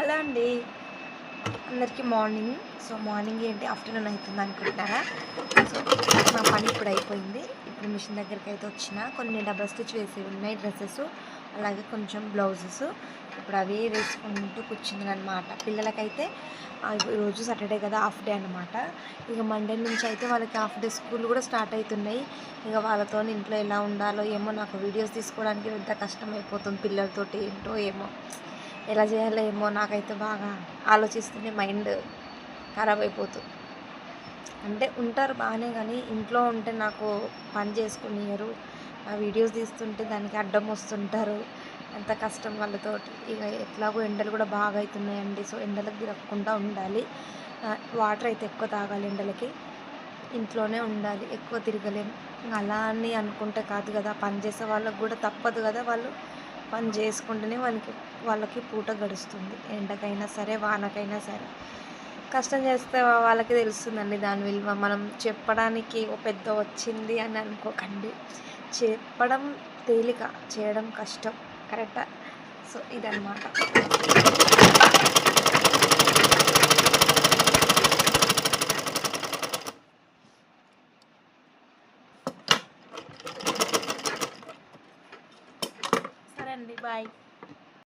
Hello అండి, అందరికీ morning. So morning ఏంటి ఆఫ్టర్నూన్ అవుతుంది అనుకుంటున్నారా? సో నా పని ఇప్పుడు అయిపోయింది. ఇప్పుడు మిషన్ దగ్గరికి అయితే వచ్చిన కొన్ని డబల్ స్టిచ్ వేసి ఉన్నాయి డ్రెస్సెస్, అలాగే కొంచెం బ్లౌజెస్. ఇప్పుడు అవి వేసుకుంటూ కూర్చుంది అనమాట. పిల్లలకైతే ఈరోజు సాటర్డే కదా, హాఫ్ డే అనమాట. ఇక మండే నుంచి అయితే వాళ్ళకి హాఫ్ డే స్కూల్ కూడా స్టార్ట్ అవుతున్నాయి. ఇక వాళ్ళతో ఇంట్లో ఎలా ఉండాలో ఏమో, నాకు వీడియోస్ తీసుకోవడానికి ఎంత కష్టం అయిపోతుంది పిల్లలతోటి. ఏంటో ఏమో, ఎలా చేయాలో ఏమో, నాకైతే బాగా ఆలోచిస్తూనే మైండ్ ఖరాబ్ అయిపోతుంది. అంటే ఉంటారు బాగానే, కానీ ఇంట్లో ఉంటే నాకు పని చేసుకునియరు. ఆ వీడియోస్ తీస్తుంటే దానికి అడ్డం వస్తుంటారు. ఎంత కష్టం వాళ్ళతోటి. ఇక ఎట్లాగో ఎండలు కూడా బాగా అవుతున్నాయండి. సో ఎండలకు తిరగకుండా ఉండాలి. వాటర్ అయితే ఎక్కువ తాగాలి ఎండలకి. ఇంట్లోనే ఉండాలి, ఎక్కువ తిరగలేము. అలా అని అనుకుంటే కాదు కదా, పని చేసే వాళ్ళకు కూడా తప్పదు కదా. వాళ్ళు పని చేసుకుంటేనే వాళ్ళకి పూట గడుస్తుంది. ఎండకైనా సరే, వానకైనా సరే కష్టం చేస్తే వాళ్ళకి తెలుస్తుందండి దాని విలువ. మనం చెప్పడానికి ఓ పెద్ద వచ్చింది అని అనుకోకండి. చెప్పడం తేలిక, చేయడం కష్టం. కరెక్టా? సో ఇదన్నమాట. సరే అండి, బాయ్.